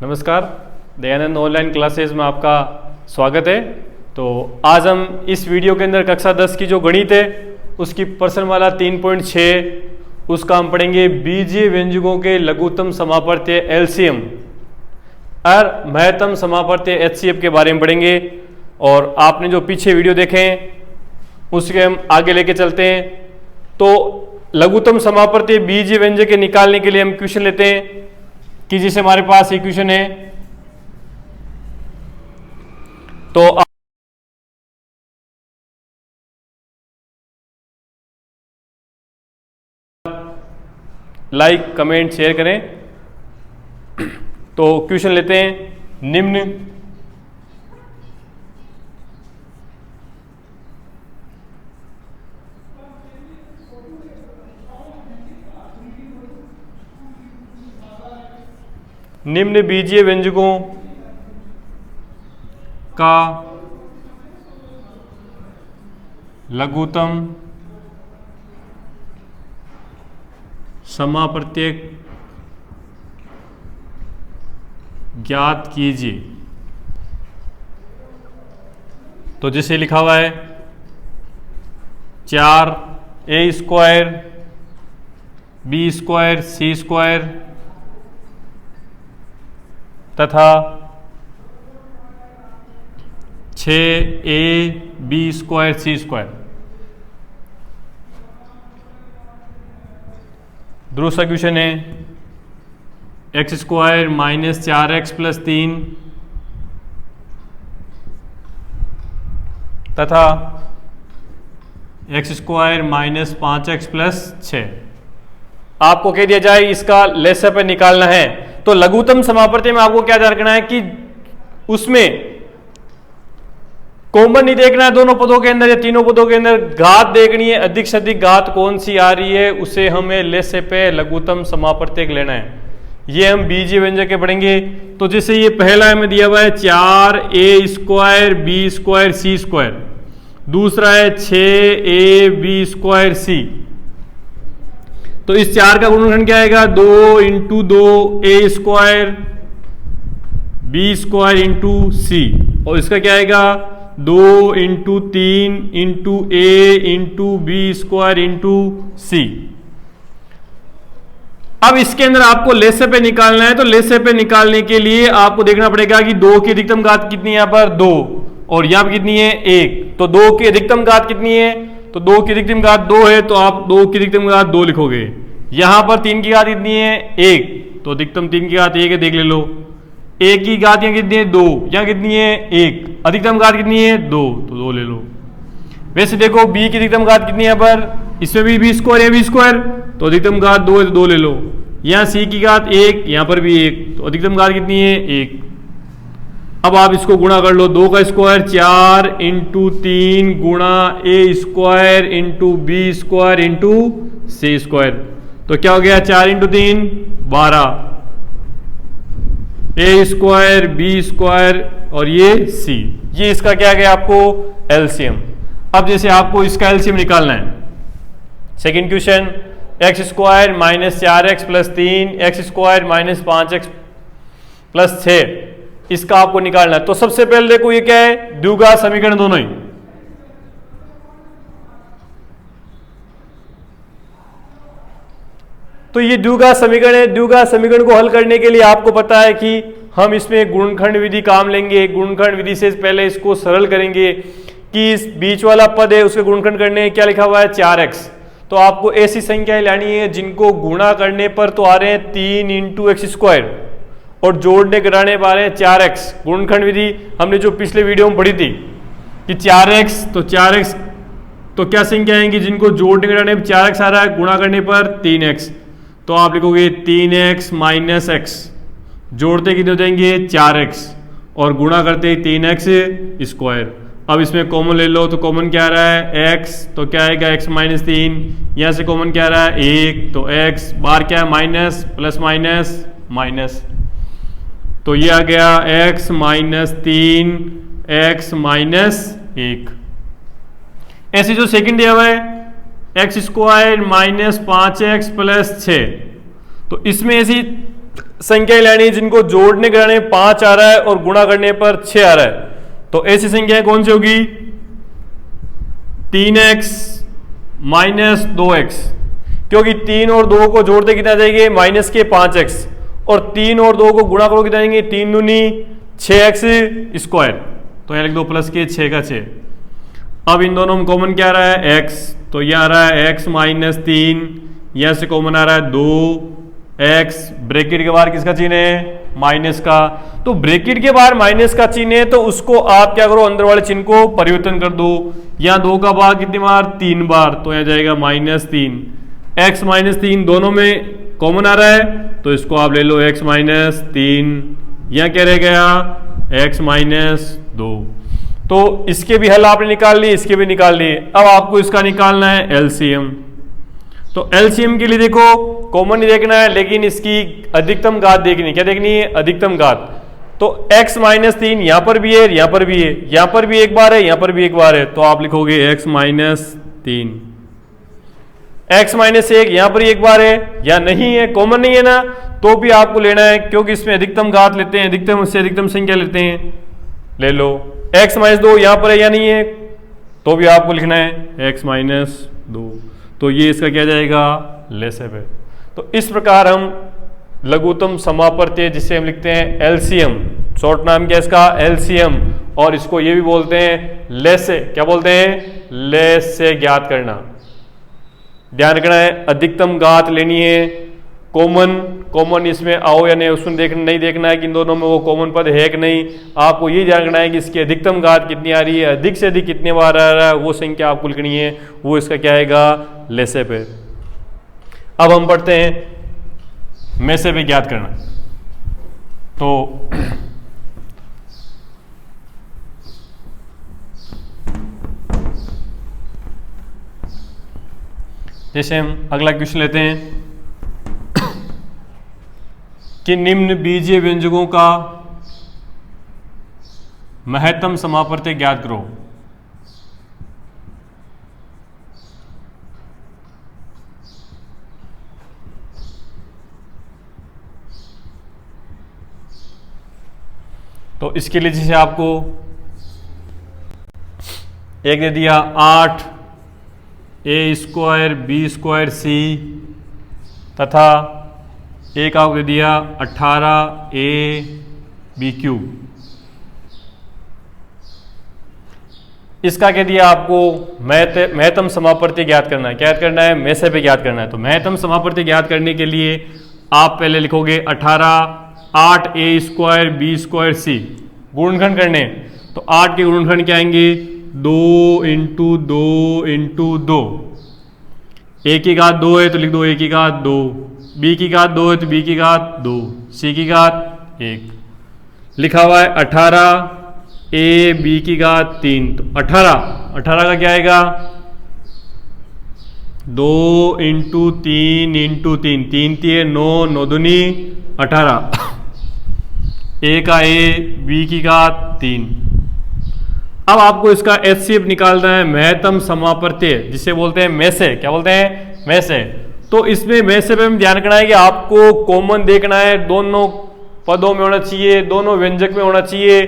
नमस्कार, Dayanand online classes में आपका स्वागत है। तो आज हम इस वीडियो के अंदर कक्षा 10 की जो गणित है उसकी प्रश्नमाला 3.6 उसका हम पढ़ेंगे बीजीय व्यंजकों के लघुत्तम समापवर्तीय एलसीएम और महत्तम समापवर्तीय एचसीएफ के बारे में पढ़ेंगे। और आपने जो पीछे वीडियो देखे हैं उसके हम आगे लेके चलते हैं। तो लघुत्तम समापवर्तीय बीजीय व्यंजक के निकालने के लिए हम क्वेश्चन लेते हैं कि जैसे हमारे पास इक्वेशन है तो लाइक कमेंट शेयर करें। तो क्वेश्चन लेते हैं निम्न बीजीय व्यंजकों का लघुत्तम समापवर्तीय ज्ञात कीजिए। तो जैसे लिखा हुआ है 4a² b² c² तथा 6a b² c²। दूसरा क्वेश्चन है x² - 4x + 3 तथा x² - 5x + 6। आपको कह दिया जाए इसका लेसअप निकालना है। तो लघुत्तम समापवर्तीय में आपको क्या ध्यान रखना है कि उसमें कॉमन नहीं देखना है दोनों पदों के अंदर या तीनों पदों के अंदर, घात देखनी है, अधिक से अधिक घात कौन सी आ रही है उसे हमें लेसअप लघुत्तम समापवर्तीय लेना है। ये हम बीजीय व्यंजक के पढ़ेंगे। तो जैसे ये पहला हमें दिया हुआ है 4a² b² c², दूसरा है 6a b² c। तो इस 4 का गुणनखंड क्या आएगा 2 × 2 a² b² × c। और इसका क्या आएगा 2 × 3 × a × b² × c। अब इसके अंदर आपको लेसअप निकालना है। तो लेसअप निकालने के लिए आपको देखना पड़ेगा कि 2 की अधिकतम घात कितनी है, यहाँ पर 2 और यहाँ पर कितनी है 1। तो 2 की अधिकतम घात कितनी है, तो 2 की अधिकतम घात 2 है तो आप 2 की अधिकतम घात 2 लिखोगे। यहां पर 3 की घात कितनी है 1, तो अधिकतम 3 की घात 1 है, देख ले लो। 1 की घात यहाँ कितनी है 2, यहाँ कितनी है 1, अधिकतम घात कितनी है 2, तो 2 ले लो। वैसे देखो b की अधिकतम घात कितनी है, पर इसमें भी b² है b², तो अधिकतम घात 2 है तो 2 ले लो। यहाँ c की घात 1, यहाँ पर भी 1, तो अधिकतम घात कितनी है 1। अब आप इसको गुणा कर लो, 2 का स्क्वायर 4 × 3 गुणा a² × b² × c²। तो क्या हो गया 4 × 3 12, a² b² और ये c। ये इसका क्या गया आपको एलसीएम। अब जैसे आपको इसका एलसीएम निकालना है, second question x² - 4x + 3 x² - 5x + 6 इसका आपको निकालना है। तो सबसे पहले देखो ये क्या है द्विघात समीकरण दोनों ही। तो ये द्विघात समीकरण है। द्विघात समीकरण को हल करने के लिए आपको पता है कि हम इसमें गुणनखंड विधि काम लेंगे। गुणनखंड विधि से पहले इसको सरल करेंगे कि इस बीच वाला पद है उसके गुणनखंड करने क्या लिखा हुआ है 4x। तो आपको ऐसी संख्याएं लानी है जिनको गुणा करने पर तो आ रहे हैं 3 × x² और जोड़ने घटाने पर आ रहे हैं 4x। गुणनखंड विधि हमने जो पिछले वीडियो में पढ़ी थी कि 4x, तो 4x तो क्या संख्या आएंगी जिनको जोड़ने घटाने पर 4x आ रहा है, गुणा करने पर 3x। तो आप लिखोगे 3x - x, जोड़ते कितने हो जाएंगे 4x और गुणा करते 3x²। अब इसमें कॉमन ले लो, तो कॉमन क्या आ रहा है x, तो क्या आएगा x - 3। यहाँ से कॉमन क्या आ रहा है 1, तो x बार क्या है माइनस प्लस माइनस माइनस, तो ये आ गया x - 3 x - 1। ऐसे जो सेकंड दिया हुआ है x² - 5x + 6, तो इसमें ऐसी संख्याएं लानी जिनको जोड़ने कराने 5 आ रहा है और गुणा करने पर 6 आ रहा है, तो ऐसी संख्याएं कौन सी होगी? 3x माइनस 2x, क्योंकि 3 और 2 को जोड़ते कितना जाएंगे? माइनस के 5x, और 3 और 2 को गुणा करो कितना जाएंगे? 3 दूनी 6x स्क्वायर, तो यहां लिख दो प्लस के 6 का 6। अब इन दोनों में कॉमन क्या आ रहा है? x, तो यह आ रहा है x माइनस 3, यहां से कॉमन आ रहा है 2x, ब्रैकेट के बाहर किसका चिन्ह है? माइनस का। तो ब्रैकेट के बाहर माइनस का चिन्ह है तो उसको आप क्या करो? अंदर वाले चिन्ह को परिवर्तन कर दो। यहां 2 का भाग कितनी बार? 3 बार, तो यहां जाएगा माइनस 3। x माइनस 3 दोनों में कॉमन आ रहा है तो इसको आप ले लो x माइनस 3, यहां क्या रह गया? x minus 2। तो इसके भी हल आपने निकाल लिए, इसके भी निकाल लिए। अब आपको इसका निकालना है एलसीएम। तो एलसीएम के लिए देखो कॉमन नहीं देखना है, लेकिन इसकी अधिकतम घात देखनी है। क्या देखनी है? अधिकतम घात। तो x माइनस 3 यहां पर भी है, यहां पर भी है, यहां पर भी एक बार है, यहां पर भी एक बार है, तो आप लिखोगे x माइनस 3। x माइनस 1 यहां पर ही एक बार है या नहीं है, कॉमन नहीं है ना, तो भी आपको लेना है, क्योंकि इसमें अधिकतम घात लेते हैं, अधिकतम से अधिकतम संख्या लेते हैं, ले लो। x माइनस 2 यहां पर है या नहीं है, तो भी आपको लिखना है x माइनस 2, तो ये इसका क्या जाएगा? लेसेब है। तो इस प्रकार हम लघुत्तम समापवर्तीय, जिसे हम लिखते हैं एलसीएम, शॉर्ट नाम क्या है इसका? एलसीएम, और इसको ये भी बोलते हैं लेसे। क्या बोलते हैं? लेसे ज्ञात करना। ध्यान रखना है, अधिकतम घात लेनी है, कॉमन इसमें आओ या नहीं उसमें नहीं देखना है कि इन दोनों में वो कॉमन पद है कि नहीं। आपको ये ध्यान रखना है कि इसकी अधिकतम घात कितनी आ रही है, अधिक से अधिक कितने बार आ रहा है, वो संख्या आपको लिखनी है, वो इसका क्या आएगा? लेसे पे। अब हम पढ़ते हैं में से पे ज्ञात करना। तो जैसे हम अगला क्वेश्चन लेते हैं कि निम्न बीजीय व्यंजकों का महत्तम समापवर्ती ज्ञात करो। तो इसके लिए जैसे आपको एक दे दिया 8 a square b square c, तथा एक आपको दे दिया 18 a b क्यूब। इसका कह दिया आपको महत्तम समापवर्ती ज्ञात करना है। क्या ज्ञात करना है? में से पे ज्ञात करना है। तो महत्तम समापवर्ती ज्ञात करने के लिए आप पहले लिखोगे 18 8 a square b square c, गुणनखंड करने। तो 8 के गुणनखंड क्या आएंगे? 2 इंटू 2 इंटू 2। a की घात 2 है तो लिख दो a की घात 2, b की घात 2 है तो b की घात 2, c की घात 1। लिखा हुआ है 18 a b की घात 3, तो 18 का क्या आएगा? 2 इंटू 3 इंटू 3, 3 3 9, 9 दूनी 18, a का a b की घात 3। अब आपको इसका HCF निकालना है, महत्तम समापवर्तीय, जिसे बोलते हैं में से। क्या बोलते हैं? में से। तो इसमें में से पे ध्यान रखना है कि आपको कॉमन देखना है, दोनों पदों में होना चाहिए, दोनों व्यंजक में होना चाहिए,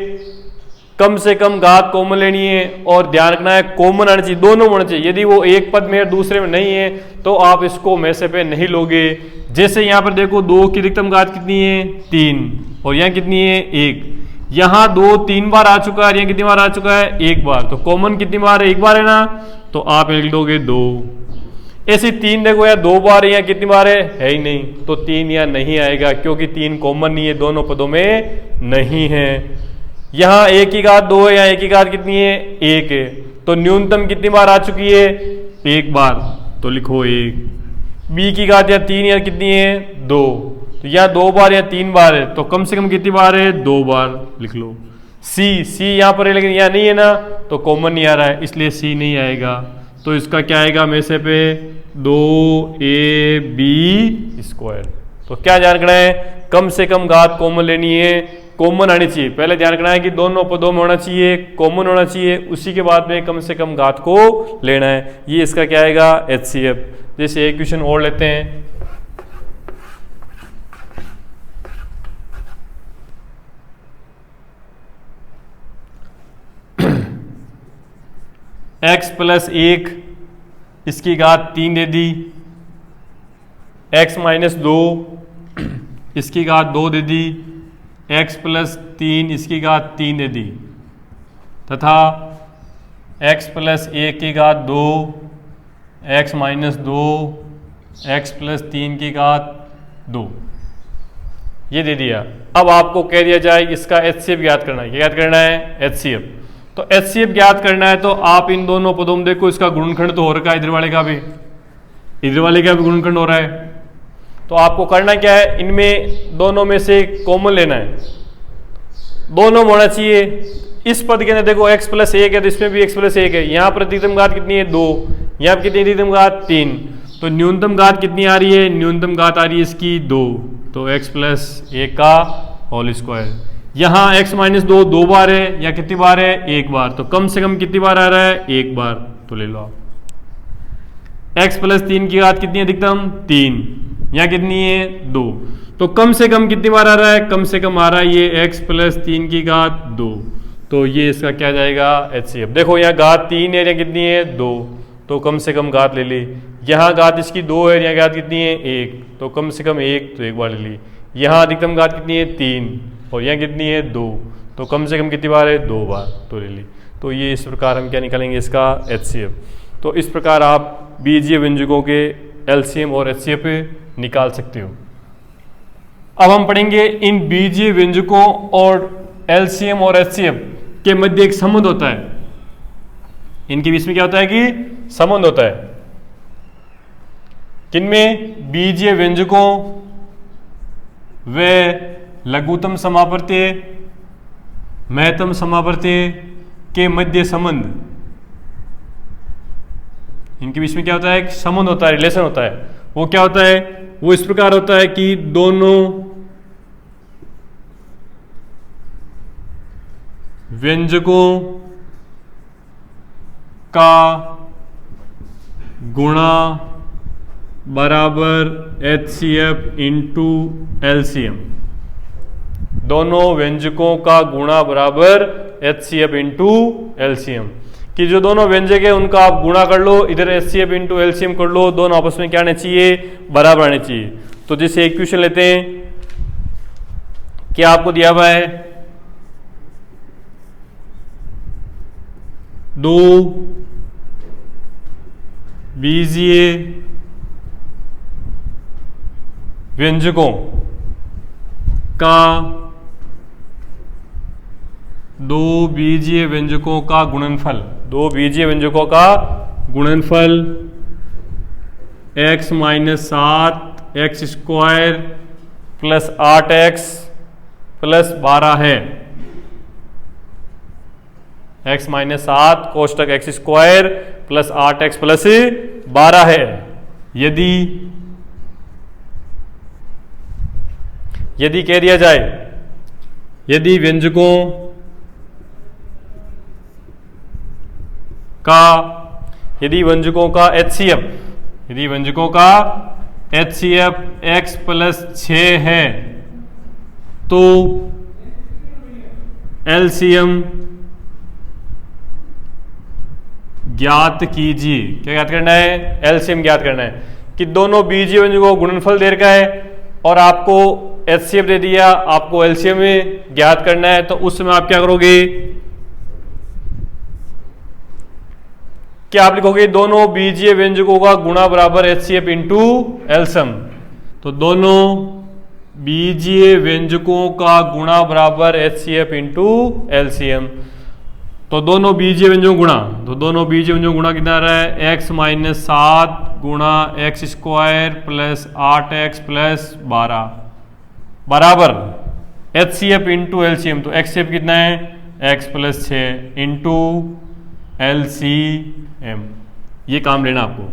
कम से कम घात कॉमन लेनी है, और ध्यान रखना है कॉमन आना चाहिए, दोनों होना चाहिए। यदि वो एक पद में और दूसरे में नहीं है तो आप इसको में से पे नहीं लोगे। जैसे यहाँ पर देखो 2 की अधिकतम घात कितनी है? 3, और यहाँ कितनी है? 1। यहाँ 2 3 बार आ चुका है, यहाँ कितनी बार आ चुका है? 1 बार। तो कॉमन कितनी बार है? 1 बार है ना, तो आप लिख दोगे 2। ऐसे 3 देखो यहाँ 2 बार है, यहाँ कितनी बार है ही नहीं, तो 3 यहाँ नहीं आएगा, क्योंकि 3 कॉमन नहीं है, दोनों पदों में नहीं है। यहाँ 1 की घात 2 है, यहाँ 1 की घात कितनी है? 1 है, तो न्यूनतम कितनी बार आ चुकी है? 1 बार, तो लिखो 1। b की घात या 3 या कितनी है? 2, तो यहाँ 2 बार या 3 बार है, तो कम से कम कितनी बार है? 2 बार लिख लो। c यहाँ पर है लेकिन यहाँ नहीं है ना, तो कॉमन नहीं आ रहा है, इसलिए c नहीं आएगा। तो इसका क्या आएगा में से पे? 2ab square. तो क्या ध्यान रखना है? कम से कम घात कॉमन लेनी है, कॉमन आनी चाहिए। पहले ध्यान रखना है कि दोनों पदों में होना चाहिए, कॉमन होना चाहिए, उसी के बाद में कम से कम घात को लेना है। ये इसका क्या आएगा? HCF। जैसे एक क्वेश्चन और लेते हैं x प्लस 1 इसकी घात 3 दे दी, x माइनस 2 इसकी घात 2 दे दी, x प्लस 3 इसकी घात 3 दे दी, तथा x प्लस 1 की घात 2, x माइनस 2, x प्लस 3 की घात 2, ये दे दिया। अब आपको कह दिया जाए इसका HCF ज्ञात करना है। क्या ज्ञात करना है? HCF। तो HCF ज्ञात करना है तो आप इन दोनों पदों में देखो, इसका गुणनखंड तो हो रखा है, इधर वाले का भी, इधर वाले का भी गुणनखंड हो रहा है। तो आपको करना क्या है, इनमें दोनों में से कॉमन लेना है, दोनों में होना चाहिए। इस पद के अंदर देखो x प्लस 1 है तो इसमें भी x प्लस 1 है, यहाँ पर अधिकतम घात कितनी है? 2, यहाँ पर कितनी अधिकतम घात? 3, तो न्यूनतम घात कितनी आ रही है? न्यूनतम घात आ रही है इसकी 2, तो x प्लस 1 का होल स्क्वायर। यहाँ x माइनस 2 2 बार है या कितनी बार है? 1 बार, तो कम से कम कितनी बार आ रहा है? 1 बार, तो ले लो आप। x प्लस 3 की घात कितनी है अधिकतम? 3, यहाँ कितनी है? 2, तो कम से कम कितनी बार आ रहा है? कम से कम आ रहा है ये x प्लस 3 की घात 2, तो ये इसका क्या जाएगा? HCF। देखो यहाँ घात 3 है या कितनी है? 2, तो कम से कम घात ले ली। यहाँ घात इसकी 2 है, यहाँ घात कितनी है? 1, तो कम से कम 1, तो 1 बार ले ली। यहाँ अधिकतम घात कितनी है? 3, और यहाँ कितनी है? 2, तो कम से कम कितनी बार है? 2 बार, तो ले ली। तो ये इस प्रकार हम क्या निकालेंगे? इसका HCF। तो इस प्रकार आप बीजीय व्यंजकों के LCM और HCF निकाल सकते हो। अब हम पढ़ेंगे इन बीजीय व्यंजकों और LCM और HCF के मध्य एक संबंध होता है। इनके बीच में क्या होता है कि संबंध होता है। किनमें? बीजीय व्यंजकों व लघुत्तम समावर्ती, महत्तम समावर्ती के मध्य संबंध, इनके बीच में क्या होता है? एक संबंध होता है, रिलेशन होता है। वो क्या होता है? वो इस प्रकार होता है कि दोनों व्यंजकों का गुणा बराबर HCF इंटू LCM। दोनों व्यंजकों का गुणा बराबर HCF इंटू LCM, कि जो दोनों व्यंजक है उनका आप गुणा कर लो, इधर HCF इंटू LCM कर लो, दोनों आपस में क्या आने चाहिए? बराबर आने चाहिए। तो जैसे एक क्वेश्चन लेते हैं, क्या आपको दिया हुआ है? 2 बीजीय व्यंजकों का 2 बीजीय व्यंजकों का गुणनफल, 2 बीजीय व्यंजकों का गुणनफल x minus 7 x square plus 8x plus 12 है। x minus 7 कोष्टक x square plus 8x plus 12 है। यदि कह दिया जाए, यदि व्यंजकों का HCF, यदि व्यंजकों का HCF x प्लस 6 है तो LCM ज्ञात कीजिए। क्या ज्ञात करना है? LCM ज्ञात करना है, कि दोनों बीजीय व्यंजकों को गुणनफल दे रखा है और आपको HCF दे दिया, आपको LCM में ज्ञात करना है। तो उस समय आप क्या करोगे? क्या आप लिखोगे? दोनों बीजीय व्यंजकों का गुणा बराबर HCF इंटू LCM। तो दोनों बीजीय व्यंजकों का गुणा बराबर HCF इंटू LCM। तो दोनों बीजीय व्यंजकों गुणा, तो दोनों बीजीय व्यंजकों गुणा कितना आ रहा है? x माइनस 7 गुणा x square plus 8x plus 12 बराबर HCF इंटू LCM। तो HCF कितना है? x plus 6 into LCM। ये काम लेना आपको।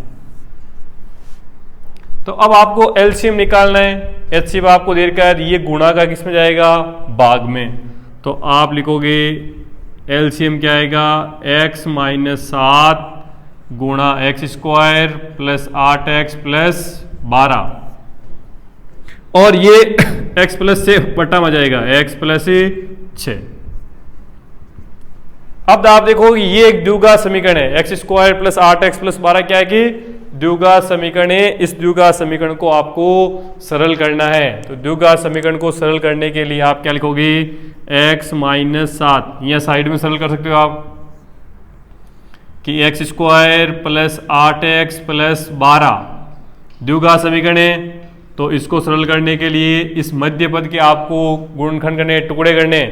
तो अब आपको LCM निकालना है। HCF आपको दे रखा है, ये गुणा का किस में जाएगा? भाग में। तो आप लिखोगे LCM क्या आएगा? x माइनस 7 गुणा x square plus 8x plus 12, और ये x प्लस से बटा में जाएगा x प्लस 6। अब आप देखो कि ये एक द्विघात समीकरण है, x square plus 8x plus 12 क्या है कि द्विघात समीकरण है। इस द्विघात समीकरण को आपको सरल करना है। तो द्विघात समीकरण को सरल करने के लिए आप क्या लिखोगे, x माइनस 7, या साइड में सरल कर सकते हो आप कि x square plus 8x plus 12 द्विघात समीकरण है। तो इसको सरल करने के लिए इस मध्य पद के आपको गुणनखंड करने, टुकड़े करने,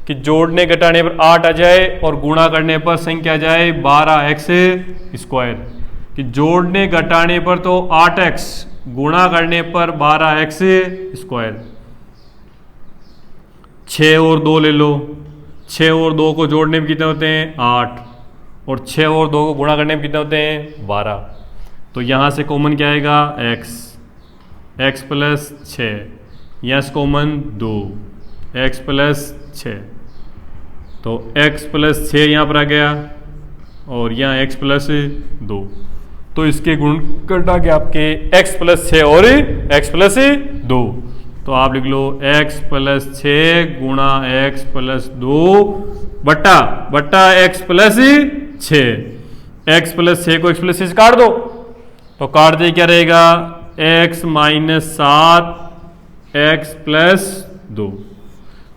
कि जोड़ने घटाने पर 8 आ जाए और गुणा करने पर संख्या आ जाए 12x स्क्वायर, कि जोड़ने घटाने पर तो 8x, गुणा करने पर 12x स्क्वायर। 6 और 2 ले लो, 6 और 2 को जोड़ने में कितने होते हैं 8, और 6 और 2 को गुणा करने में कितने होते हैं 12। तो यहाँ से कॉमन क्या आएगा x प्लस 6, यहाँ से कॉमन 2, x प्लस 6, तो x प्लस 6 यहाँ पर आ गया और यहाँ x प्लस 2। तो इसके गुण घटा के आपके x प्लस 6 और x प्लस 2, तो आप लिख लो x प्लस 6 गुणा x प्लस 2 बट्टा x प्लस 6। x प्लस 6 को x प्लस 6 से काट दो, तो काट दे क्या रहेगा x माइनस 7 x प्लस 2।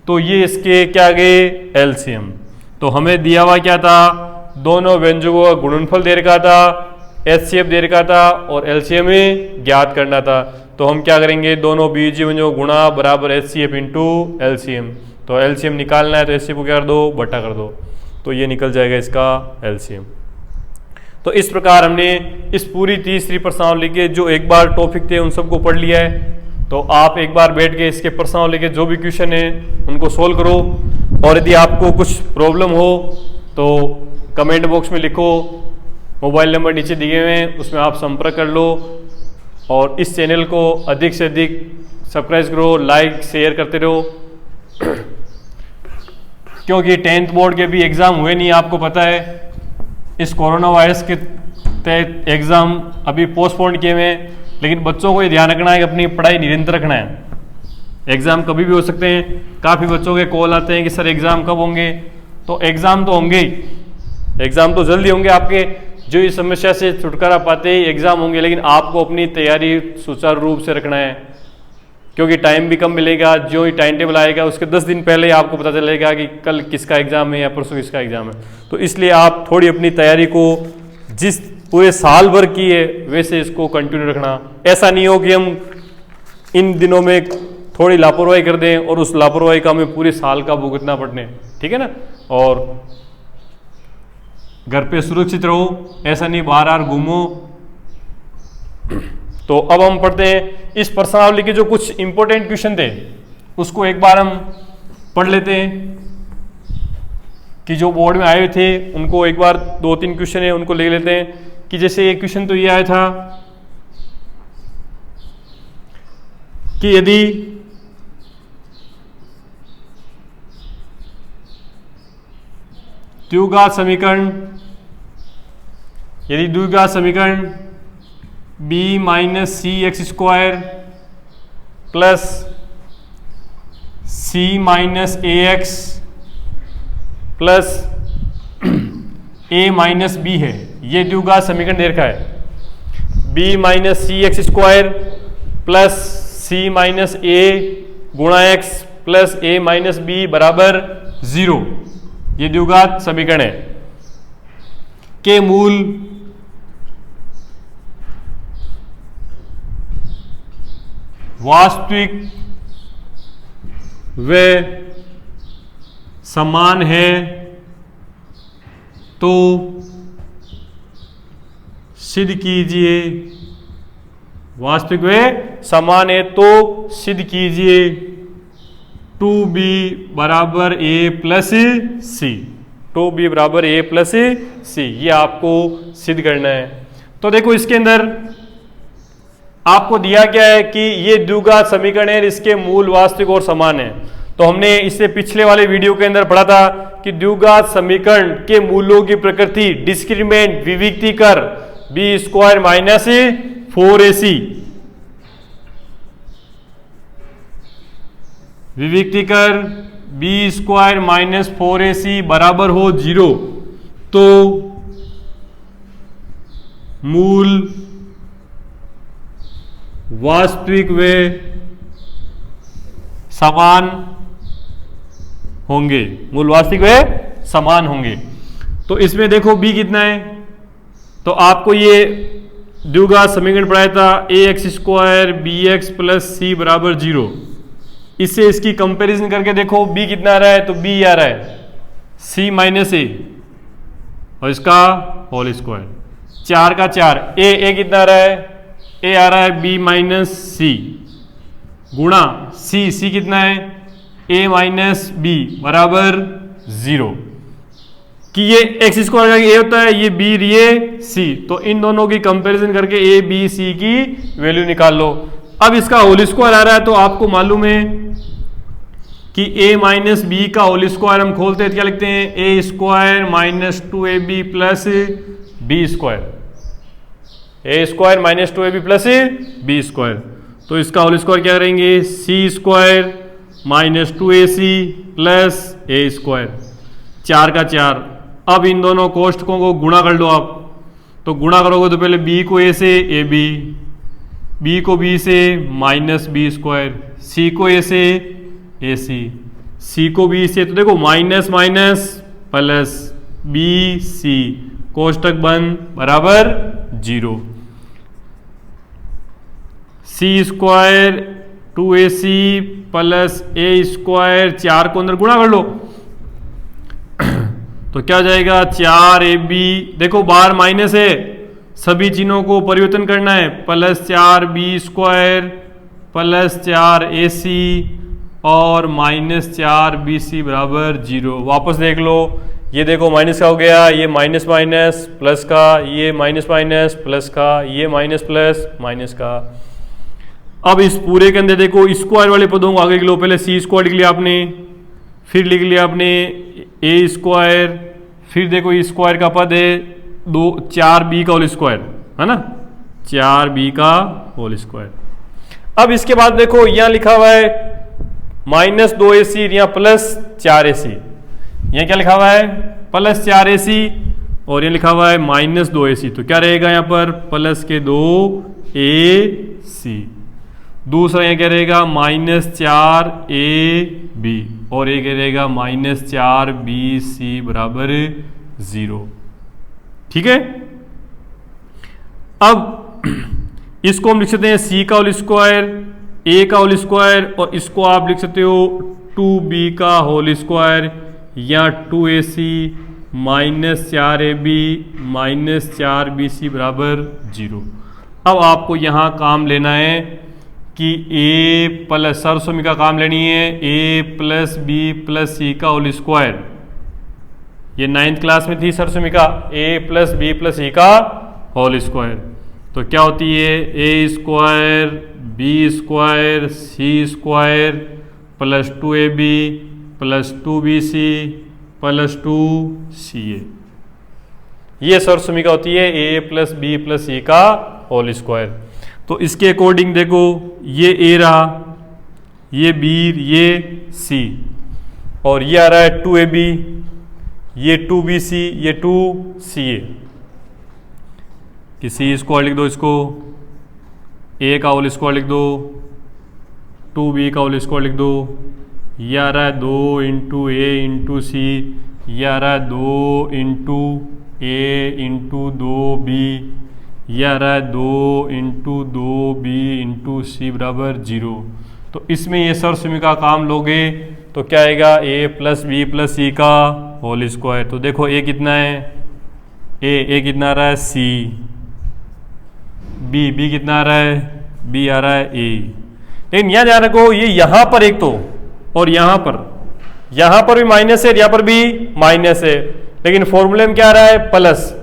तो ये इसके क्या गए एलसीएम। तो हमें दिया हुआ क्या था, दोनों व्यंजकों का गुणनफल दे रखा था, एचसीएफ दे रखा था और एलसीएम ज्ञात करना था। तो हम क्या करेंगे, दोनों बीजीय व्यंजकों गुणा बराबर एचसीएफ इंटू एलसीएम। तो एलसीएम निकालना है तो एचसीएफ को क्या कर दो, बटा कर दो, तो ये निकल जाएगा इसका एलसीएम। तो इस प्रकार हमने इस पूरी तीसरी प्रश्नावली के जो एक बार टॉपिक थे उन सबको पढ़ लिया है। तो आप एक बार बैठ के इसके प्रश्नावली के जो भी क्वेश्चन है उनको सोल्व करो, और यदि आपको कुछ प्रॉब्लम हो तो कमेंट बॉक्स में लिखो, मोबाइल नंबर नीचे दिए हुए हैं उसमें आप संपर्क कर लो, और इस चैनल को अधिक से अधिक सब्सक्राइब करो, लाइक शेयर करते रहो क्योंकि 10th बोर्ड के भी एग्ज़ाम हुए नहीं, आपको पता है इस कोरोना वायरस के तहत एग्ज़ाम अभी पोस्टपोन किए हुए हैं। लेकिन बच्चों को ये ध्यान रखना है कि अपनी पढ़ाई निरंतर रखना है, एग्ज़ाम कभी भी हो सकते हैं। काफ़ी बच्चों के कॉल आते हैं कि सर एग्ज़ाम कब होंगे, तो एग्ज़ाम तो होंगे ही, एग्ज़ाम तो जल्दी होंगे आपके, जो इस समस्या से छुटकारा पाते ही एग्ज़ाम होंगे। लेकिन आपको अपनी तैयारी सुचारू रूप से रखना है क्योंकि टाइम भी कम मिलेगा। जो ही टाइम टेबल आएगा उसके 10 दिन पहले आपको पता चलेगा कि कल किसका एग्ज़ाम है या परसों किसका एग्ज़ाम है। तो इसलिए आप थोड़ी अपनी तैयारी को जिस पूरे साल भर की है वैसे इसको कंटिन्यू रखना। ऐसा नहीं हो कि हम इन दिनों में थोड़ी लापरवाही कर दें और उस लापरवाही का हमें पूरे साल का भुगतना पड़ने, ठीक है ना। और घर पे सुरक्षित रहो, ऐसा नहीं बाहर घूमो। तो अब हम पढ़ते हैं इस प्रश्नावली के जो कुछ इंपॉर्टेंट क्वेश्चन थे उसको एक बार हम पढ़ लेते हैं कि जो बोर्ड में आए हुए थे उनको एक बार 2-3 क्वेश्चन है उनको ले लेते हैं। कि जैसे एक क्वेश्चन तो ये आया था कि यदि द्विघात समीकरण b माइनस सी एक्स स्क्वायर प्लस सी माइनस ए एक्स प्लस ए माइनस बी है, ये द्विघात समीकरण दे रखा है। b माइनस सी एक्स स्क्वायर प्लस सी माइनस ए गुणा एक्स प्लस ए माइनस बी बराबर 0, ये द्विघात समीकरण है। के मूल वास्तविक व समान है तो सिद्ध कीजिए। वास्तविक व समान है तो सिद्ध कीजिए 2b बराबर a प्लस सी, 2b बराबर a प्लस सी, ये आपको सिद्ध करना है। तो देखो इसके अंदर आपको दिया क्या है कि ये द्विघात समीकरण है, इसके मूल वास्तविक और समान है। तो हमने इससे पिछले वाले वीडियो के अंदर पढ़ा था कि द्विघात समीकरण के मूलों की प्रकृति डिस्क्रिमिनेंट विविक्ति कर बी स्क्वायर माइनस 4ac, विविक्ति कर बी स्क्वायर माइनस 4ac बराबर हो 0, तो मूल वास्तविक वे समान होंगे, मूल वास्तविक वे समान होंगे। तो इसमें देखो b कितना है, तो आपको ये द्विघात समीकरण पढ़ाया था a x square b x plus c बराबर 0। इससे इसकी कंपैरिजन करके देखो b कितना आ रहा है, तो b आ रहा है c माइनस ए और इसका होल स्क्वायर, 4 का 4, ए कितना आ रहा है, ए आ रहा है b माइनस सी गुणा सी कितना है, a माइनस बी बराबर 0। कि ये एक्स स्क्वायर का ए होता है, ये बी ये सी, तो इन दोनों की कंपैरिजन करके ए बी सी की वैल्यू निकाल लो। अब इसका होल स्क्वायर आ रहा है, तो आपको मालूम है कि a माइनस बी का होल स्क्वायर हम खोलते हैं, क्या लिखते हैं, a square minus 2ab plus B square, a square minus 2ab plus B square. तो इसका होल स्क्वायर क्या करेंगे, c square minus 2ac plus ए स्क्वायर, 4 का 4। अब इन दोनों कोष्ठकों को गुणा कर लो आप, तो गुणा करोगे तो पहले b को a से ab, b को b से माइनस बी स्क्वायर, c को a से ac, c को b से, तो देखो minus minus plus B C, कोष्ठक बंद बराबर 0। सी स्क्वायर 2ac प्लस ए स्क्वायर, 4 को अंदर गुणा कर लो तो क्या जाएगा, 4ab, देखो बाहर माइनस है, सभी चिन्हों को परिवर्तन करना है, plus 4b square plus 4ac और माइनस 4bc बराबर 0। वापस देख लो, ये देखो माइनस का हो गया, ये माइनस माइनस प्लस का, ये माइनस माइनस प्लस का, ये माइनस प्लस माइनस का। अब इस पूरे के अंदर देखो स्क्वायर वाले पदों को आगे लिख लो, पहले सी स्क्वायर लिख लिया आपने, फिर लिख लिया आपने ए स्क्वायर, फिर देखो स्क्वायर का पद है 4b का होल स्क्वायर, है ना, 4b का होल स्क्वायर। अब इसके बाद देखो यहां लिखा हुआ है माइनस 2ac, यहाँ प्लस 4ac, यहाँ क्या लिखा हुआ है, प्लस 4ac और ये लिखा हुआ है माइनस 2ac, तो क्या रहेगा यहाँ पर, प्लस के 2ac। दूसरा यहाँ क्या रहेगा, माइनस 4ab और ये क्या रहेगा, माइनस 4bc बराबर 0। ठीक है, अब इसको हम लिख सकते हैं c का होल स्क्वायर, a का होल स्क्वायर, और इसको आप लिख सकते हो 2b का होल स्क्वायर या 2ac minus 4ab minus 4bc बराबर 0। अब आपको यहाँ काम लेना है कि a प्लस सरसमी का काम लेनी है, a plus B plus C का होल स्क्वायर, ये 9th क्लास में थी सरसमी का, a plus B plus C का होल स्क्वायर। तो क्या होती है, a square B square C square plus 2ab plus 2bc plus 2ca, ये सरसमी का होती है a plus B plus C का होल स्क्वायर। तो इसके अकॉर्डिंग देखो, ये a रहा, ये b, ये c, और ये आ रहा है 2ab, ये 2bc, ये 2ca। कि c स्क्वायर लिख दो, इसको a का होल स्क्वायर लिख दो, 2b का होल स्क्वायर लिख दो, ये आ रहा है 2 इंटू a इंटू सी, ये आ रहा है 2 इंटू a इंटू 2b, ये आ रहा है 2 इंटू 2b इंटू सी बराबर 0। तो इसमें ये सरसमी का काम लोगे तो क्या आएगा, a plus B plus C का होल स्क्वायर। तो देखो a कितना है, a कितना आ रहा है, c, b कितना आ रहा है, b आ रहा है a। लेकिन यहाँ ध्यान रखो, ये यहाँ पर एक तो और यहाँ पर भी माइनस है, यहाँ पर भी माइनस है, लेकिन फॉर्मूले में क्या आ रहा है, प्लस।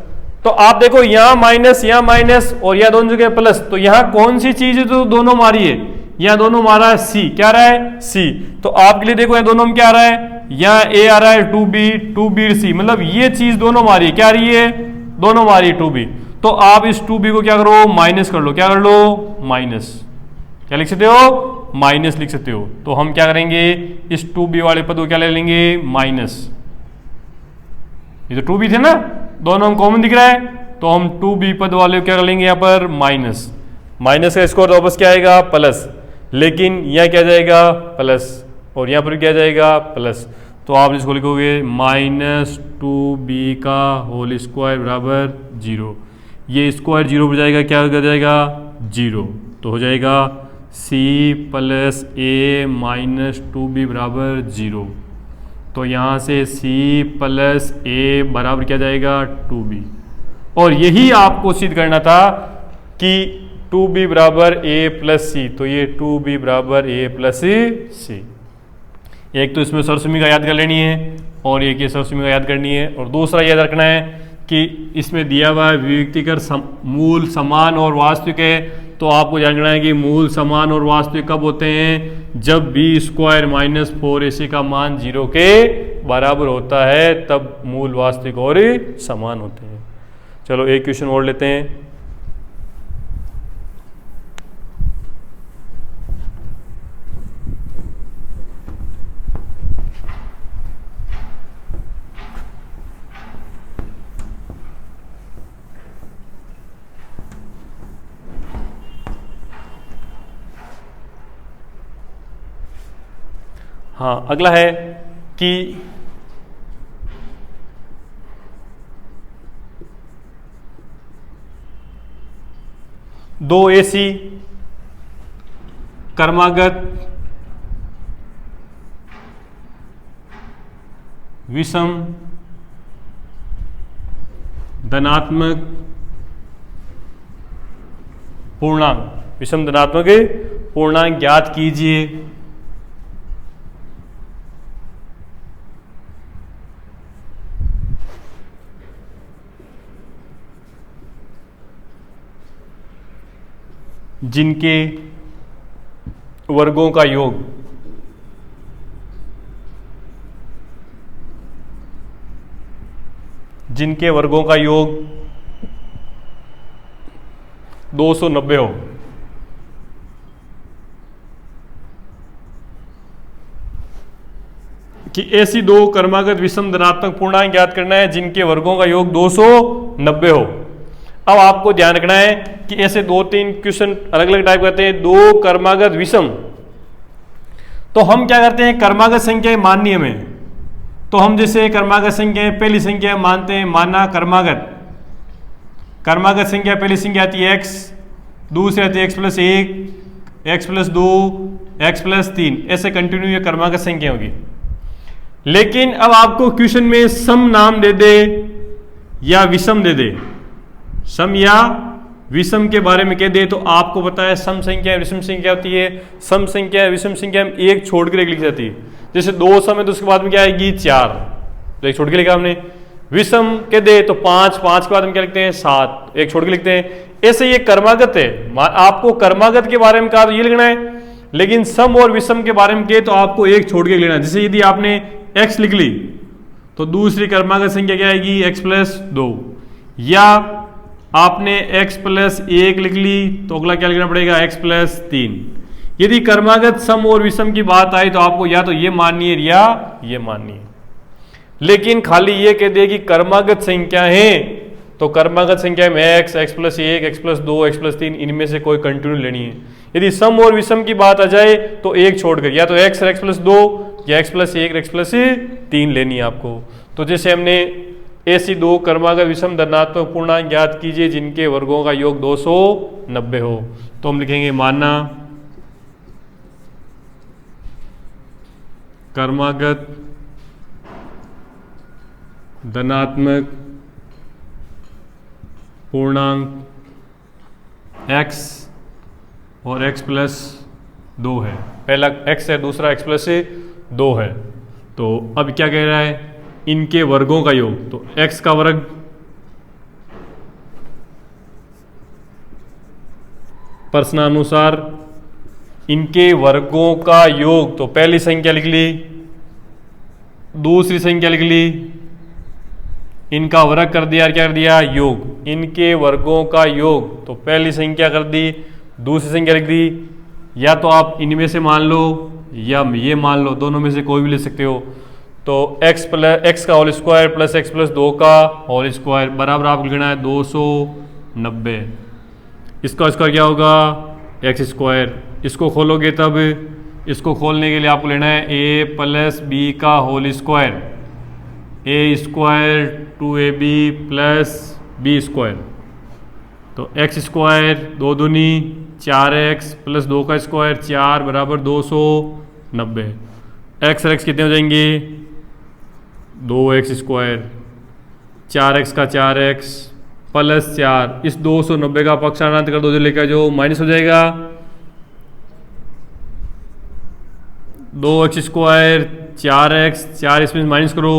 तो आप देखो यहाँ माइनस और यहाँ दोनों जगह प्लस, तो यहाँ कौन सी चीज है तो दोनों मारी है, यहाँ दोनों मारा है सी, क्या आ रहा है सी। तो आपके लिए देखो यहाँ दोनों में क्या आ रहा है, यहाँ a आ रहा है 2b c, मतलब ये चीज दोनों मारी है, क्या आ रही है, दोनों मारी है 2b। तो आप इस 2b को क्या करो, माइनस कर लो, क्या कर लो, माइनस, क्या लिख सकते हो, माइनस लिख सकते हो। तो हम क्या करेंगे, इस 2b वाले पद को क्या ले लेंगे, माइनस। ये तो 2b थे ना, दोनों हम कॉमन दिख रहा है, तो हम 2b पद वाले को क्या कर लेंगे यहाँ पर, माइनस। माइनस का स्क्वायर तो वापस क्या आएगा, प्लस। लेकिन यह क्या जाएगा, प्लस, और यहाँ पर क्या जाएगा, प्लस। तो आप इसको लिखोगे -2b का होल स्क्वायर बराबर 0। ये स्क्वायर 0 पर जाएगा, क्या कर जाएगा, 0। तो हो जाएगा c + a - 2b बराबर 0। तो यहाँ से c + a बराबर क्या जाएगा, 2b। और यही आपको सिद्ध करना था कि 2b बराबर a + c। तो ये 2b बराबर a + c। एक तो इसमें सरसमीका याद कर लेनी है और एक ये सरसमीका याद करनी है। और दूसरा याद रखना है कि इसमें दिया हुआ विविक्तिकर मूल समान और वास्तविक है, तो आपको जानना है कि मूल समान और वास्तविक कब होते हैं, जब b² - 4ac का मान 0 के बराबर होता है, तब मूल वास्तविक और समान होते हैं। चलो एक क्वेश्चन और लेते हैं। हाँ, अगला है कि दो AC क्रमागत विषम धनात्मक पूर्णांक ज्ञात कीजिए जिनके वर्गों का योग जिनके वर्गों का योग 290 हो। कि ऐसी दो क्रमागत विषम धनात्मक पूर्णांक ज्ञात करना है जिनके वर्गों का योग 290 हो। अब आपको ध्यान रखना है कि ऐसे 2-3 क्वेश्चन अलग अलग टाइप करते हैं। दो क्रमागत विषम, तो हम क्या करते हैं, क्रमागत संख्या माननी हमें, तो हम जैसे क्रमागत संख्या पहली संख्या मानते हैं, माना क्रमागत संख्या पहली संख्या आती है x, दूसरी आती है x+1, x+2, x+3, ऐसे कंटिन्यू ये क्रमागत संख्या होगी। लेकिन अब आपको क्वेश्चन में सम नाम दे दे या विषम दे दे, सम या विषम के बारे में कह दे, तो आपको पता है सम संख्या विषम संख्या होती है। सम संख्या विषम संख्या में एक छोड़ कर एक लिखी जाती है। जैसे 2 सम है तो उसके बाद में क्या आएगी, 4, तो एक छोड़ के लिखा हमने। विषम कह दे तो 5 के बाद हम क्या लिखते हैं, 7, एक छोड़ के लिखते हैं। ऐसे ये कर्मागत है। आपको कर्मागत के बारे में कहा तो ये लिखना है, लेकिन सम और विषम के बारे में कहे तो आपको एक छोड़ के लिखना है। जैसे यदि आपने x लिख ली तो दूसरी कर्मागत संख्या क्या आएगी, x+2, या आपने x+1 लिख ली तो अगला क्या लिखना पड़ेगा, x+3। यदि कर्मागत सम और विषम की बात आई तो आपको या तो ये माननी है या ये माननी है। लेकिन खाली ये कह दे कि कर्मागत संख्या है तो कर्मागत संख्या में x, x+1, x+2, x+3 इनमें से कोई कंटिन्यू लेनी है। यदि सम और विषम की बात आ जाए तो एक छोड़कर या तो x x+2 या x+1 x+3 लेनी है आपको। तो जैसे हमने ऐसी दो कर्मागत विषम धनात्मक पूर्णांक ज्ञात कीजिए जिनके वर्गों का योग 290 हो, तो हम लिखेंगे माना कर्मागत धनात्मक पूर्णांक x और x+2 है। पहला x है, दूसरा x+2 है। तो अब क्या कह रहा है, इनके वर्गों का योग, तो x का वर्ग प्रश्नानुसार इनके वर्गों का योग, तो पहली संख्या लिख ली, दूसरी संख्या लिख ली, इनका वर्ग कर दिया, क्या कर दिया, योग। इनके वर्गों का योग, तो पहली संख्या कर दी, दूसरी संख्या लिख दी, या तो आप इनमें से मान लो या ये मान लो, दोनों में से कोई भी ले सकते हो। तो x का whole square plus x plus 2 का होल स्क्वायर बराबर आपको लिखना है 290। इसका स्क्वायर क्या होगा x स्क्वायर। इसको खोलोगे तब, इसको खोलने के लिए आपको लेना है a प्लस बी का whole square, a square 2ab plus B square. तो x स्क्वायर 2 दूनी 4x प्लस 2 का स्क्वायर 4 बराबर 290। x और x कितने हो जाएंगे 2x स्क्वायर, 4x का 4x प्लस 4, इस 290 का पक्षांतर कर दो, जो लेकर जो माइनस हो जाएगा 2x स्क्वायर 4x, 4 इसमें माइनस करो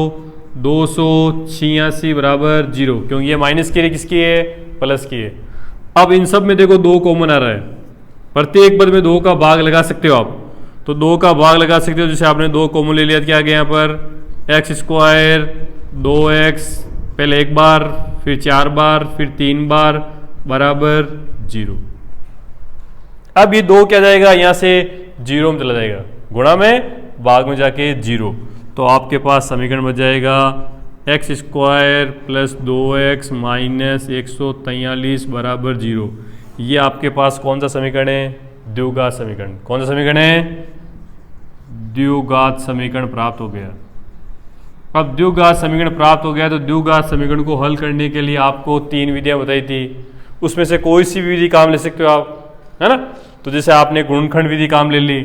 286 बराबर 0, क्योंकि ये माइनस की है किसकी है प्लस की है। अब इन सब में देखो 2 कॉमन आ रहा है, प्रत्येक पद में 2 का भाग लगा सकते हो आप, तो 2 का भाग लगा सकते हो। जैसे आपने 2 कॉमन ले लिया, क्या आ गया यहाँ पर x स्क्वायर 2x, पहले एक बार फिर 4 बार फिर 3 बार बराबर 0। अब ये 2 क्या जाएगा यहाँ से 0 में चला जाएगा, गुणा में भाग में जाके 0। तो आपके पास समीकरण बच जाएगा x square plus 2x minus 143 बराबर 0। ये आपके पास कौन सा समीकरण है द्विघात समीकरण। कौन सा समीकरण है द्विघात समीकरण प्राप्त हो गया। अब द्विघात समीकरण प्राप्त हो गया तो द्विघात समीकरण को हल करने के लिए आपको 3 विधियां बताई थी, उसमें से कोई सी विधि काम ले सकते हो आप, है ना। तो जैसे आपने गुणनखंड विधि काम ले ली,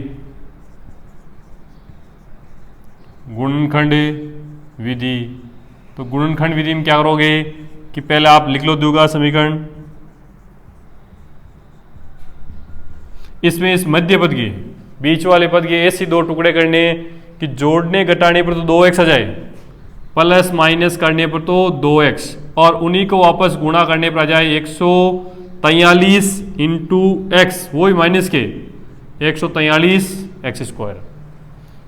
गुणनखंड विधि, तो गुणनखंड विधि में क्या करोगे कि पहले आप लिख लो द्विघात समीकरण, इसमें इस मध्य पद के बीच वाले पद के ऐसे 2 टुकड़े करने कि जोड़ने घटाने पर तो 2x आ जाए, प्लस माइनस करने पर तो 2x, और उन्हीं को वापस गुणा करने पर आ जाए 143 इंटू एक्स, वही माइनस के 143 एक्स स्क्वायर।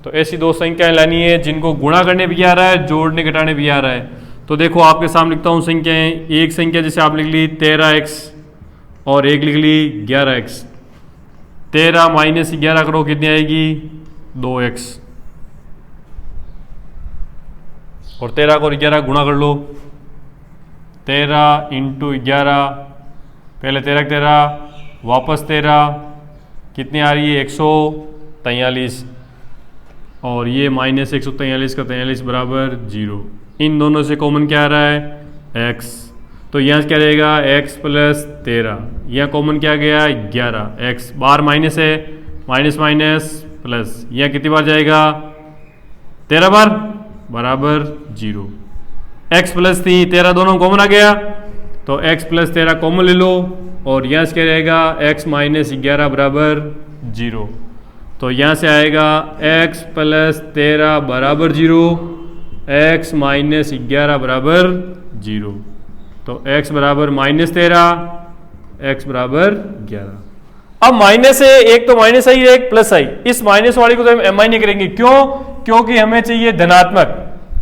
तो ऐसी 2 संख्याएं लानी है जिनको गुणा करने भी आ रहा है, जोड़ने घटाने भी आ रहा है। तो देखो आपके सामने लिखता हूँ संख्याएं। एक संख्या जैसे आप लिख ली 13x और एक लिख ली 11x। 13 माइनस 11 करो कितनी आएगी 2x, और 13 को 11 गुणा कर लो, 13 इंटू 11, पहले 13 वापस 13 कितनी आ रही है 143, और ये माइनस 143 का 43 बराबर 0। इन दोनों से कॉमन क्या आ रहा है x, तो यहाँ क्या रहेगा x प्लस 13, यहाँ कॉमन क्या गया 11, x बार माइनस है, माइनस माइनस प्लस, यहाँ कितनी बार जाएगा 13 बार बराबर 0। x प्लस 13 दोनों कॉमन आ गया, तो x प्लस 13 कॉमन ले लो, और यहाँ से क्या रहेगा x माइनस 11 बराबर 0। तो यहाँ से आएगा x प्लस 13 बराबर 0, x माइनस 11 बराबर 0। तो x बराबर माइनस 13, x बराबर 11। अब माइनस है, एक तो माइनस आई एक प्लस आई, इस माइनस वाली को तो हम एम आई नहीं करेंगे, क्यों, क्योंकि हमें चाहिए धनात्मक।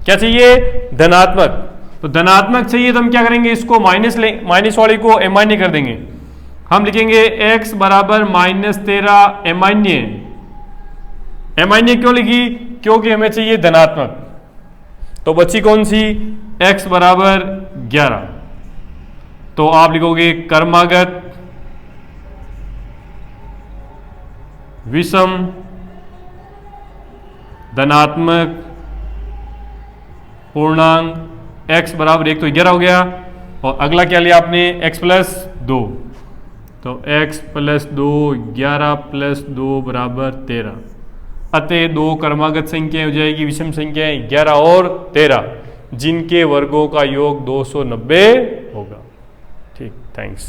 क्या चाहिए धनात्मक, तो धनात्मक चाहिए तो हम क्या करेंगे इसको माइनस वाली को एम आई नहीं कर देंगे, हम लिखेंगे x बराबर माइनस 13 एम आई नहीं है। एम आई ने क्यों लिखी, क्योंकि हमें चाहिए धनात्मक। तो बच्ची कौन सी x बराबर 11, तो आप लिखोगे कर्मागत विषम धनात्मक पूर्णांक x बराबर 1, तो 11 हो गया, और अगला क्या लिया आपने x प्लस 2, तो x प्लस 2 11 प्लस 2 बराबर 13। अतः 2 क्रमागत संख्याएं हो जाएगी, विषम संख्याएं 11 और 13, जिनके वर्गों का योग 290 होगा। ठीक, थैंक्स।